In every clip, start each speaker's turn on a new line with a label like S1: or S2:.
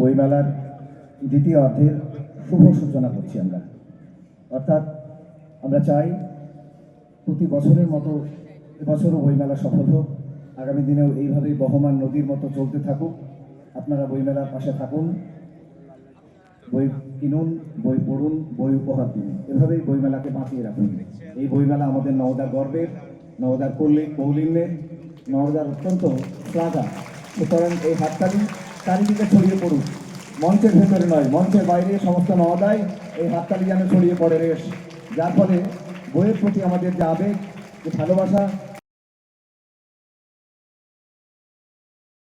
S1: বইমেলার দ্বিতীয় অর্ধের শুভ সূচনা করছি আমরা। অর্থাৎ আমরা চাই প্রতি বছরের মতো এবছরও বইমেলা সফল হোক, আগামী দিনেও এইভাবেই বহমান নদীর মতো চলতে থাকুক। আপনারা বইমেলার পাশে থাকুন, বই কিনুন, বই পড়ুন, বই উপহার দিন, এভাবেই বইমেলাকে বাঁচিয়ে রাখুন। এই বইমেলা আমাদের নওদার গর্বের, নওদার কৌলিন্যের, নওদার অত্যন্ত শ্লাঘা। সুতরাং এই হাততালি চারিদিকে ছড়িয়ে পড়ুক, মঞ্চের ভেতরে নয়, মঞ্চের বাইরে সমস্ত নওদায় এই হাততালি যেন ছড়িয়ে পড়ে রেশ, যার ফলে বইয়ের প্রতি আমাদের যে আবেগ, যে ভালোবাসা।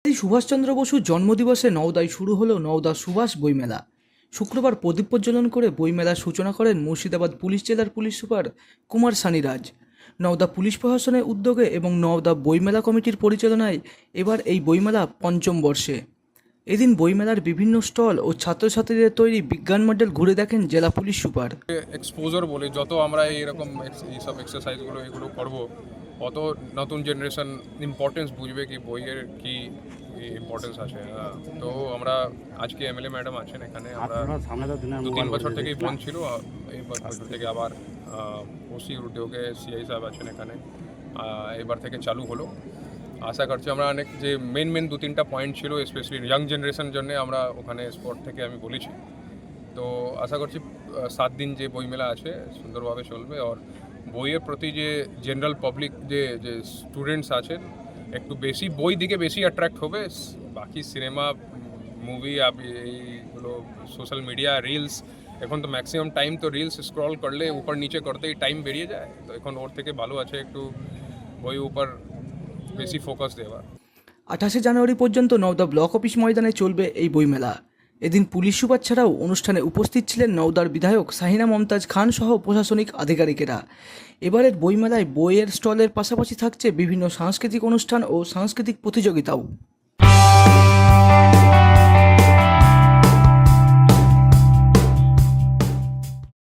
S2: সুভাষচন্দ্র বসুর জন্মদিবসে নওদায় শুরু হলো নওদা সুভাষ বইমেলা। শুক্রবার প্রদীপ প্রজ্বলন করে বইমেলার সূচনা করেন মুর্শিদাবাদ পুলিশ জেলার police super Kumar Sunny Raj. Nowda police প্রশাসনের উদ্যোগে এবং নওদা বইমেলা কমিটির পরিচালনায় এবার এই বইমেলা পঞ্চম বর্ষে। এদিন বইমেলার বিভিন্ন স্টল ও ছাত্রছাত্রীদের তৈরি বিজ্ঞান মডেল ঘুরে দেখেন জেলা পুলিশ সুপার।
S3: এক্সপোজার বলে যত আমরা এইরকম এইসব এক্সারসাইজগুলো এগুলো করবো, অত নতুন জেনারেশন ইম্পর্টেন্স বুঝবে কি বইয়ের কি ইম্পর্টেন্স আছে। তো আমরা আজকে এমএলএ ম্যাডাম আছেন এখানে, আমরা 2-3 বছর থেকেই বন্ধ ছিল, এই বছর থেকে আবার ওসি উদ্যোগে সিআই সাহেব আছেন এখানে, এবার থেকে চালু হলো। আশা করছি আমরা অনেক যে মেন 2-3টা পয়েন্ট ছিল স্পেশালি ইয়াং জেনারেশনের জন্য আমরা ওখানে স্পট থেকে আমি বলেছি। তো আশা করছি 7 দিন যে বইমেলা আছে সুন্দরভাবে চলবে, আর বইয়ের প্রতি যে জেনারেল পাবলিক যে স্টুডেন্টস আছেন একটু বেশি বই দিকে বেশি অ্যাট্রাক্ট হবে। বাকি সিনেমা, মুভি, এইগুলো সোশ্যাল মিডিয়া, রিলস, এখন তো ম্যাক্সিমাম টাইম তো রিলস স্ক্রল করলে উপর নিচে করতেই টাইম বেরিয়ে যায়। তো এখন ওর থেকে ভালো আছে একটু বই উপর বেশি ফোকাস দেওয়া।
S2: 28শে জানুয়ারি পর্যন্ত নওদা ব্লক অফিস ময়দানে চলবে এই বইমেলা। এদিন পুলিশ সুপার ছাড়াও অনুষ্ঠানে উপস্থিত ছিলেন নওদার বিধায়ক শাহিনা মমতাজ খান সহ প্রশাসনিক আধিকারিকেরা। এবারের বইমেলায় বইয়ের স্টলের পাশাপাশি থাকছে বিভিন্ন সাংস্কৃতিক অনুষ্ঠান ও সাংস্কৃতিক প্রতিযোগিতাও।